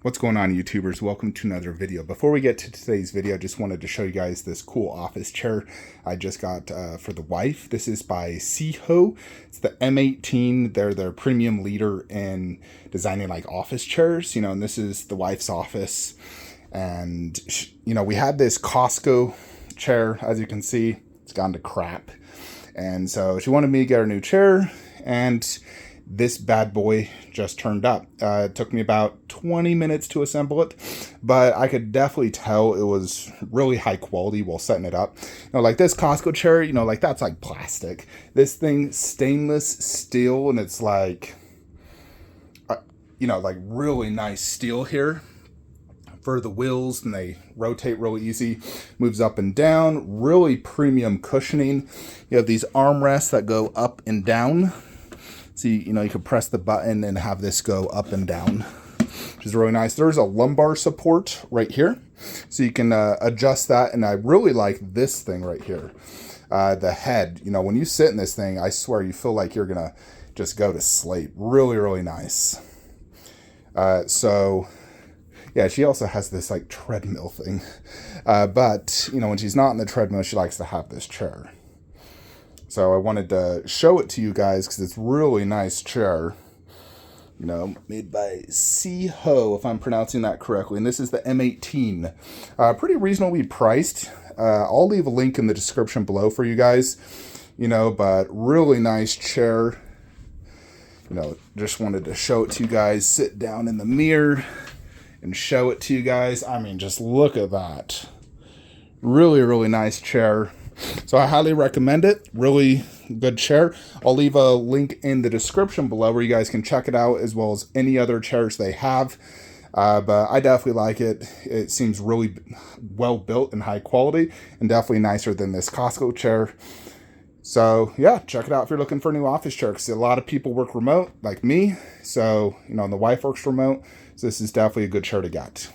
What's going on, YouTubers? Welcome to another video. Before we get to today's video, I just wanted to show you guys this cool office chair I just got for the wife. This is by Sihoo. It's the M18. They're their premium leader in designing like office chairs, and this is the wife's office. And, we had this Costco chair, as you can see. It's gone to crap. And so she wanted me to get her a new chair, and this bad boy just turned up. It took me about 20 minutes to assemble it, but I could definitely tell it was really high quality while setting it up. Like this Costco chair, like that's like plastic. This thing, stainless steel, and it's like, like really nice steel here for the wheels, and they rotate really easy, moves up and down, really premium cushioning. You have these armrests that go up and down. So, you can press the button and have this go up and down, which is really nice. There's a lumbar support right here, so you can adjust that. And I really like this thing right here. The head, when you sit in this thing, I swear you feel like you're going to just go to sleep. Really, really nice. So, yeah, she also has this like treadmill thing. But, when she's not in the treadmill, she likes to have this chair. So I wanted to show it to you guys because it's a really nice chair, made by Sihoo, if I'm pronouncing that correctly. And this is the M18. Pretty reasonably priced. I'll leave a link in the description below for you guys, but really nice chair. Just wanted to show it to you guys, sit down in the mirror and show it to you guys. I mean, just look at that. Really, really nice chair. So I highly recommend it. Really good chair. I'll leave a link in the description below where you guys can check it out, as well as any other chairs they have. But I definitely like it. It seems really well built and high quality, and definitely nicer than this Costco chair. So yeah, check it out if you're looking for a new office chair, because a lot of people work remote like me. So, and the wife works remote. So this is definitely a good chair to get.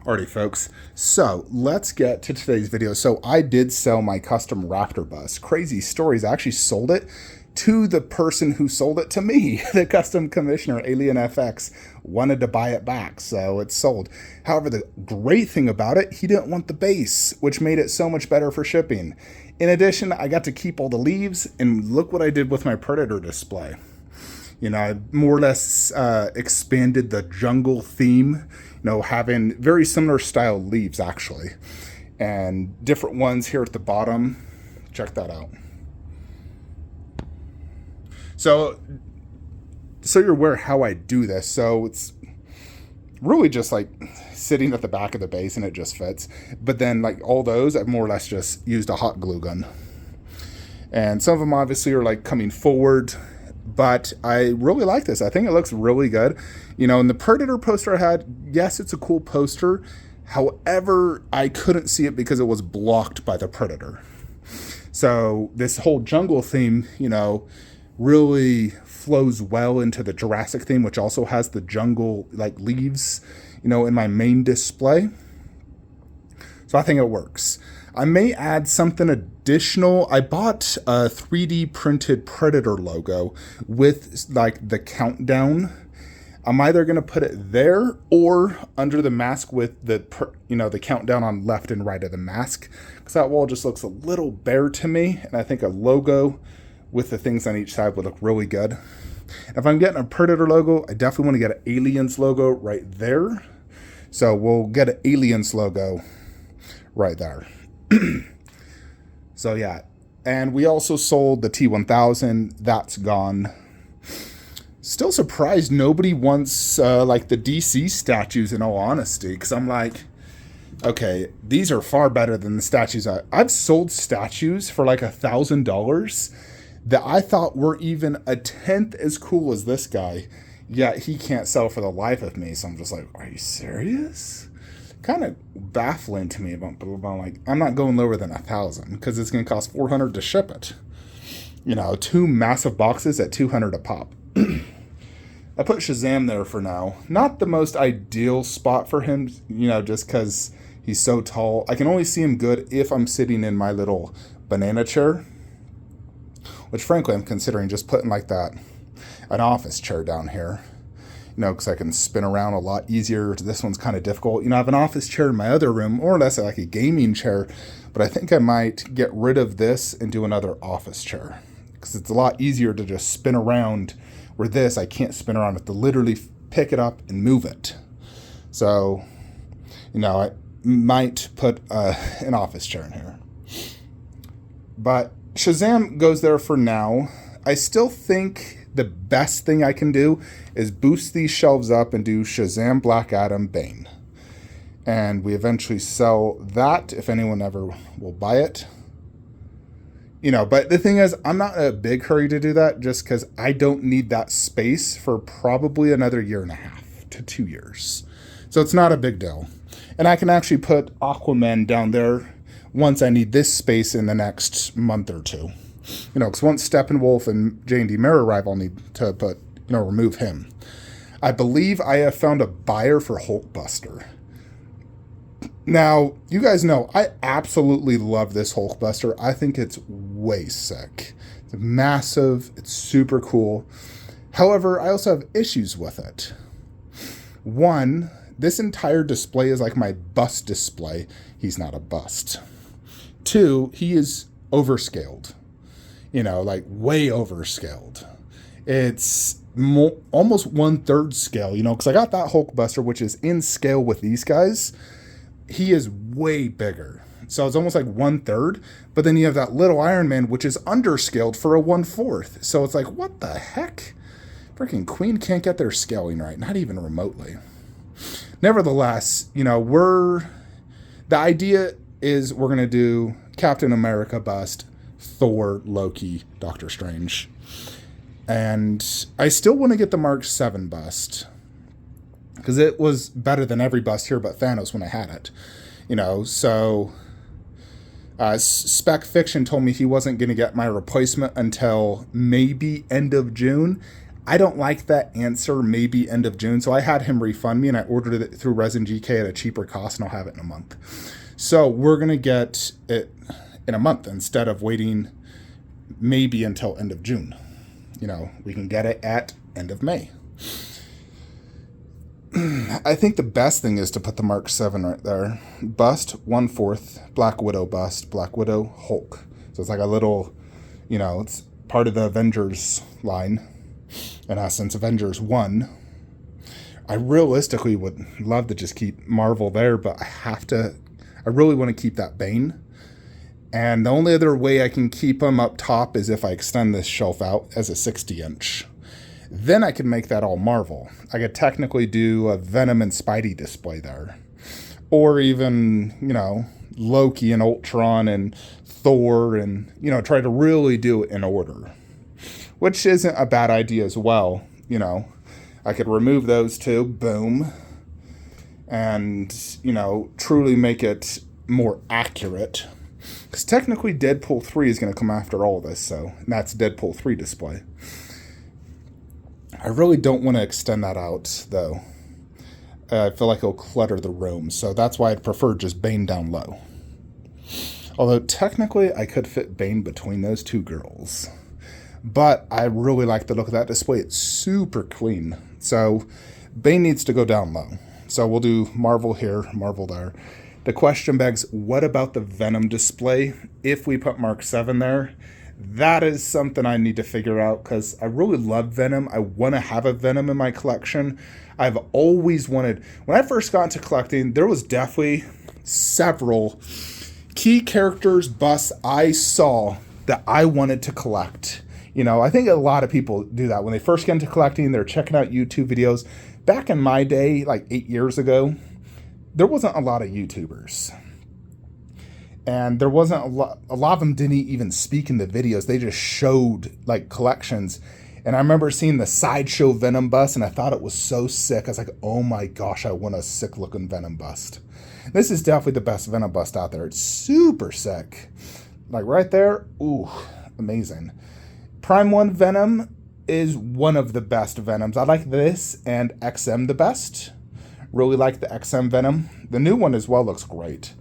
Alrighty, folks, so let's get to today's video. So I did sell my custom Raptor bus. Crazy stories. I actually sold it to the person who sold it to me. The custom commissioner, Alien FX, wanted to buy it back, so it's sold. However, the great thing about it, he didn't want the base, which made it so much better for shipping. In addition, I got to keep all the leaves, and look what I did with my Predator display. I more or less expanded the jungle theme, having very similar style leaves, actually. And different ones here at the bottom. Check that out. So you're aware how I do this. So it's really just like sitting at the back of the base and it just fits. But then like all those, I've more or less just used a hot glue gun. And some of them obviously are like coming forward. But I really like this. I think it looks really good. In the Predator poster I had, yes, it's a cool poster. However, I couldn't see it because it was blocked by the Predator. So this whole jungle theme, really flows well into the Jurassic theme, which also has the jungle like leaves, in my main display. So I think it works. I may add something additional. I bought a 3D printed Predator logo with like the countdown. I'm either going to put it there or under the mask with the countdown on left and right of the mask, because that wall just looks a little bare to me, and I think a logo with the things on each side would look really good. If I'm getting a Predator logo, I definitely want to get an Aliens logo right there. So we'll get an Aliens logo right there. So yeah, and we also sold the T1000. That's gone. Still surprised nobody wants like the DC statues, in all honesty, because I'm like, okay, these are far better than the statues. I've sold statues for like $1,000 that I thought were even a tenth as cool as this guy, yet he can't sell for the life of me. So I'm just like, are you serious? Kind of baffling to me, but I'm like, I'm not going lower than 1,000 because it's going to cost $400 to ship it. 2 massive boxes at $200 a pop. I put Shazam there for now. Not the most ideal spot for him, just because he's so tall. I can only see him good if I'm sitting in my little banana chair, which frankly I'm considering just putting like that, an office chair down here. because I can spin around a lot easier. This one's kind of difficult. I have an office chair in my other room, more or less like a gaming chair, but I think I might get rid of this and do another office chair because it's a lot easier to just spin around, where this, I can't spin around. I have to literally pick it up and move it. So, I might put an office chair in here. But Shazam goes there for now. I still think the best thing I can do is boost these shelves up and do Shazam, Black Adam, Bane. And we eventually sell that if anyone ever will buy it. But the thing is, I'm not in a big hurry to do that just because I don't need that space for probably another 1.5 to 2 years. So it's not a big deal. And I can actually put Aquaman down there once I need this space in the next month or two. Because once Steppenwolf and J&D Mirror arrive, I'll need to remove him. I believe I have found a buyer for Hulkbuster. Now, you guys know, I absolutely love this Hulkbuster. I think it's way sick. It's massive. It's super cool. However, I also have issues with it. One, this entire display is like my bust display. He's not a bust. Two, he is overscaled. Like way overscaled. It's almost 1/3 scale, because I got that Hulkbuster, which is in scale with these guys. He is way bigger. So it's almost like 1/3. But then you have that little Iron Man, which is underscaled for a 1/4. So it's like, what the heck? Freaking Queen can't get their scaling right, not even remotely. Nevertheless, the idea is we're going to do Captain America bust, Thor, Loki, Doctor Strange. And I still want to get the Mark 7 bust because it was better than every bust here but Thanos when I had it. So Spec Fiction told me he wasn't going to get my replacement until maybe end of June. I don't like that answer, maybe end of June. So I had him refund me and I ordered it through Resin GK at a cheaper cost and I'll have it in a month. So we're going to get it in a month instead of waiting maybe until end of June. We can get it at end of May. I think the best thing is to put the Mark 7 right there. Bust, 1/4, Black Widow bust, Black Widow, Hulk. So it's like a little, it's part of the Avengers line. In essence, Avengers 1. I realistically would love to just keep Marvel there, but I really want to keep that Bane. And the only other way I can keep him up top is if I extend this shelf out as a 60-inch. Then I could make that all Marvel. I could technically do a Venom and Spidey display there. Or even, Loki and Ultron and Thor and, try to really do it in order. Which isn't a bad idea as well. I could remove those two, boom. And, truly make it more accurate. Because technically Deadpool 3 is going to come after all of this, and that's Deadpool 3 display. I really don't want to extend that out, though. I feel like it'll clutter the room, so that's why I'd prefer just Bane down low. Although technically I could fit Bane between those two girls. But I really like the look of that display. It's super clean. So Bane needs to go down low. So we'll do Marvel here, Marvel there. The question begs, what about the Venom display? If we put Mark 7 there, that is something I need to figure out because I really love Venom. I want to have a Venom in my collection. I've always wanted, when I first got into collecting, there was definitely several key characters busts I saw that I wanted to collect. I think a lot of people do that. When they first get into collecting, they're checking out YouTube videos. Back in my day, like 8 years ago, there wasn't a lot of YouTubers. And there wasn't a lot of them didn't even speak in the videos. They just showed like collections. And I remember seeing the Sideshow Venom bust and I thought it was so sick. I was like, oh my gosh, I want a sick looking Venom bust. This is definitely the best Venom bust out there. It's super sick. Like right there, ooh, amazing. Prime 1 Venom is one of the best Venoms. I like this and XM the best. Really like the XM Venom. The new one as well looks great.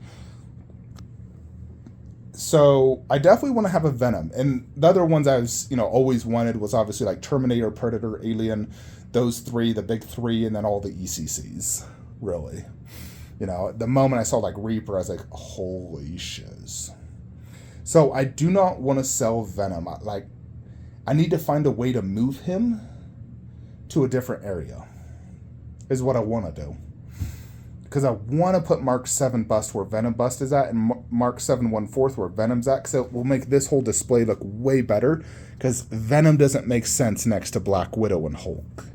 So I definitely want to have a Venom. And the other ones I was, always wanted was obviously like Terminator, Predator, Alien. those three, the big three, and then all the ECCs, really. You know, the moment I saw like Reaper, I was like, holy shiz. So I do not want to sell Venom. Like, I need to find a way to move him to a different area, is what I want to do. Because I want to put Mark 7 bust where Venom bust is at, and Mark 7 1/4 where Venom's at, because it will make this whole display look way better, because Venom doesn't make sense next to Black Widow and Hulk.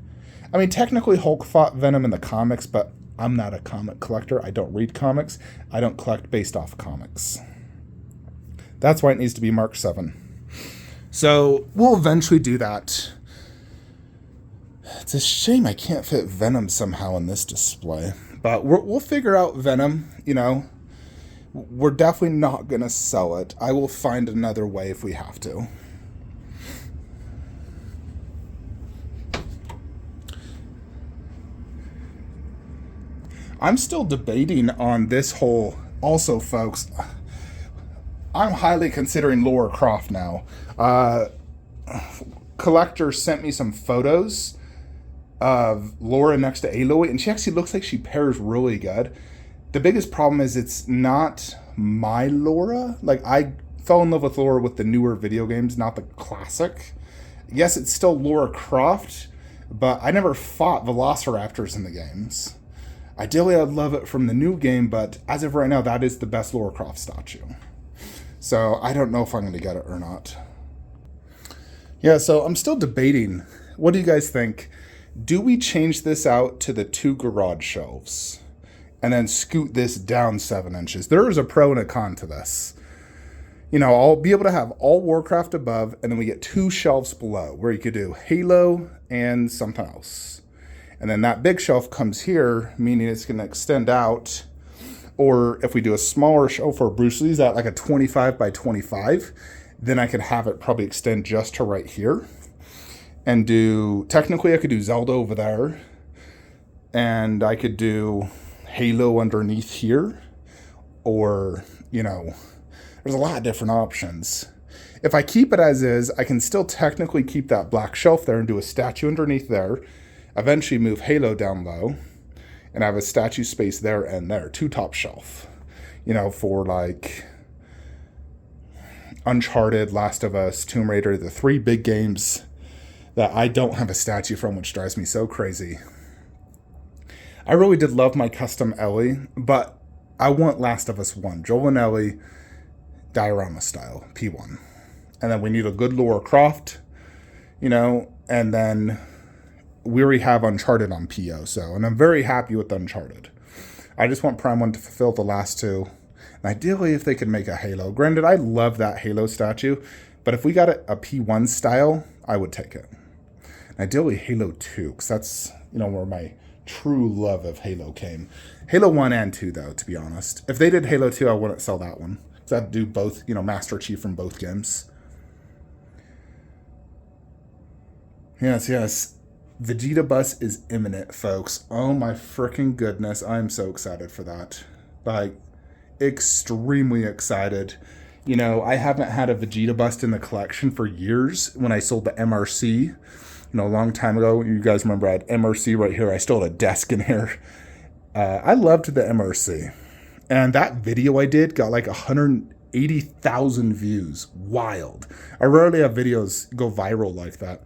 I mean, technically Hulk fought Venom in the comics, but I'm not a comic collector. I don't read comics. I don't collect based off comics. That's why it needs to be Mark 7. So we'll eventually do that. It's a shame I can't fit Venom somehow in this display. But we'll figure out Venom, you know. We're definitely not going to sell it. I will find another way if we have to. I'm still debating on this whole... Also, folks, I'm highly considering Lara Croft now. Collector sent me some photos of Lara next to Aloy, and she actually looks like she pairs really good. The biggest problem is it's not my Lara. Like, I fell in love with Lara with the newer video games, not the classic. Yes, it's still Lara Croft, but I never fought Velociraptors in the games. Ideally, I'd love it from the new game, but as of right now, that is the best Lara Croft statue. So I don't know if I'm going to get it or not. Yeah, so I'm still debating. What do you guys think? Do we change this out to the 2 garage shelves and then scoot this down 7 inches? There is a pro and a con to this. You know, I'll be able to have all Warcraft above, and then we get 2 shelves below where you could do Halo and something else. And then that big shelf comes here, meaning it's going to extend out. Or if we do a smaller shelf for Bruce Lee's at like a 25 by 25, then I could have it probably extend just to right here. And do, technically I could do Zelda over there. And I could do Halo underneath here. Or, you know, there's a lot of different options. If I keep it as is, I can still technically keep that black shelf there and do a statue underneath there. Eventually move Halo down low. And have a statue space there and there. 2 top shelf. You know, for like Uncharted, Last of Us, Tomb Raider, the 3 big games that I don't have a statue from, which drives me so crazy. I really did love my custom Ellie, but I want Last of Us 1. Joel and Ellie, diorama style, P1. And then we need a good Lara Croft, you know, and then we already have Uncharted on PO, so, and I'm very happy with Uncharted. I just want Prime 1 to fulfill the last 2. And ideally, if they could make a Halo. Granted, I love that Halo statue, but if we got a P1 style, I would take it. And ideally, Halo 2, because that's, you know, where my true love of Halo came. Halo 1 and 2, though, to be honest. If they did Halo 2, I wouldn't sell that one. Because I'd do both, you know, Master Chief from both games. Yes. Vegeta bus is imminent, folks. Oh my freaking goodness. I'm so excited for that. Like, extremely excited. You know, I haven't had a Vegeta bust in the collection for years when I sold the MRC. You know, a long time ago. You guys remember I had MRC right here. I still had a desk in here. I loved the MRC. And that video I did got like 180,000 views. Wild. I rarely have videos go viral like that.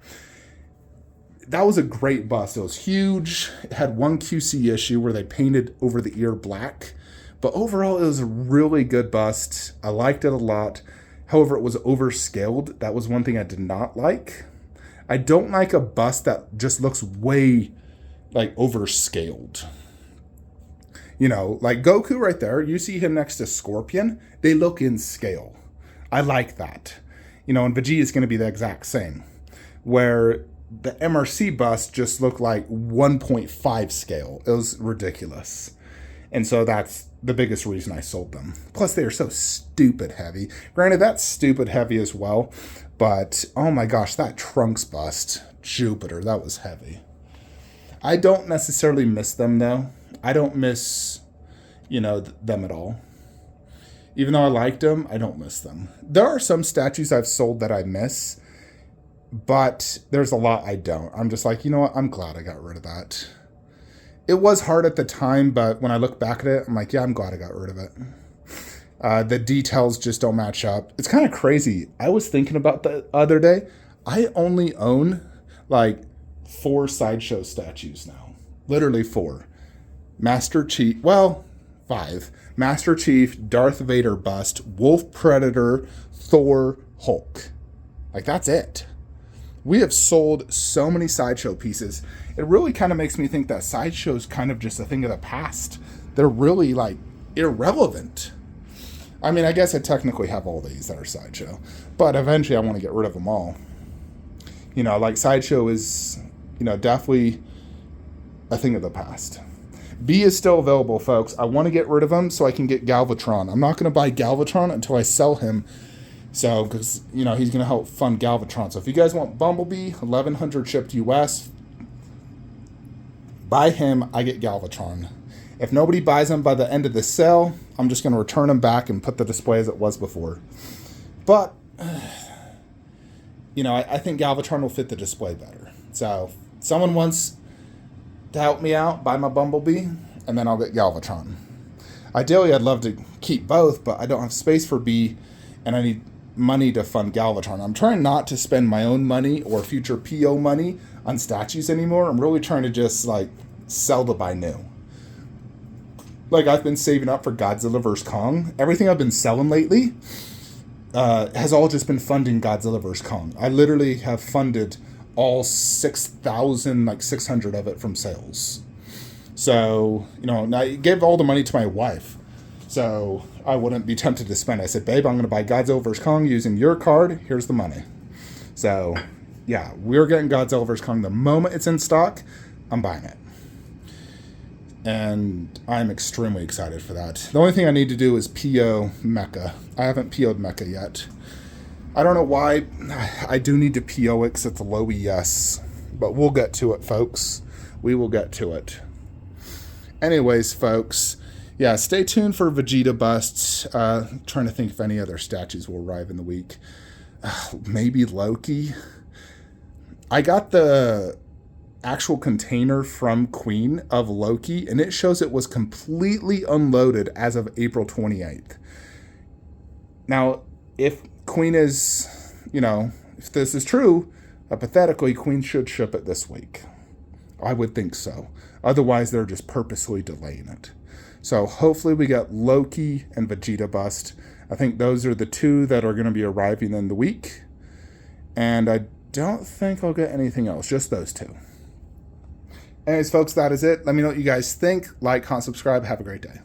That was a great bust. It was huge. It had one QC issue where they painted over the ear black. But overall, it was a really good bust. I liked it a lot. However, it was overscaled. That was one thing I did not like. I don't like a bust that just looks way, like, overscaled. You know, like Goku right there. You see him next to Scorpion. They look in scale. I like that. You know, and Vegeta is going to be the exact same. Where the MRC bust just looked like 1.5 scale. It was ridiculous. And so that's the biggest reason I sold them. Plus, they are so stupid heavy. Granted, that's stupid heavy as well. But, oh my gosh, that Trunks bust, Jupiter, that was heavy. I don't necessarily miss them, though. I don't miss, you know, them at all. Even though I liked them, I don't miss them. There are some statues I've sold that I miss. but there's a lot I don't. I'm just like, you know what? I'm glad I got rid of that. It was hard at the time, but when I look back at it, I'm like, yeah, I'm glad I got rid of it. The details just don't match up. It's kind of crazy. I was thinking about the other day. I only own like 4 Sideshow statues now. Literally 4. Master Chief, well, 5. Master Chief, Darth Vader bust, Wolf Predator, Thor, Hulk. Like, that's it. We have sold so many Sideshow pieces. It really kind of makes me think that Sideshow is kind of just a thing of the past. They're really, like, irrelevant. I mean, I guess I technically have all these that are Sideshow, but eventually I want to get rid of them all. You know, like, Sideshow is, you know, definitely a thing of the past. B is still available, folks. I want to get rid of him so I can get Galvatron. I'm not going to buy Galvatron until I sell him. So, because, you know, he's going to help fund Galvatron. So if you guys want Bumblebee, 1100 shipped US, buy him, I get Galvatron. If nobody buys him by the end of the sale, I'm just going to return him back and put the display as it was before. But, you know, I think Galvatron will fit the display better. So, someone wants to help me out, buy my Bumblebee, and then I'll get Galvatron. Ideally, I'd love to keep both, but I don't have space for B, and I need money to fund Galvatron. I'm trying not to spend my own money or future PO money on statues anymore. I'm really trying to just, like, sell to buy new. Like, I've been saving up for Godzilla vs. Kong. Everything I've been selling lately has all just been funding Godzilla vs. Kong. I literally have funded all 6,600 of it from sales. So, you know, I gave all the money to my wife. So I wouldn't be tempted to spend. I said, babe, I'm going to buy Godzilla vs. Kong using your card. Here's the money. So, yeah, we're getting Godzilla vs. Kong the moment it's in stock. I'm buying it. And I'm extremely excited for that. The only thing I need to do is PO Mecha. I haven't PO'd Mecha yet. I don't know why. I do need to PO it because it's a low ES. But we'll get to it, folks. We will get to it. Anyways, folks. Yeah, stay tuned for Vegeta busts. Trying to think if any other statues will arrive in the week. Maybe Loki. I got the actual container from Queen of Loki, and it shows it was completely unloaded as of April 28th. Now, if Queen is, you know, if this is true, hypothetically, Queen should ship it this week. I would think so. Otherwise, they're just purposely delaying it. So hopefully we get Loki and Vegeta bust. I think those are the 2 that are going to be arriving in the week. And I don't think I'll get anything else, just those 2. Anyways, folks, that is it. Let me know what you guys think. Like, comment, subscribe. Have a great day.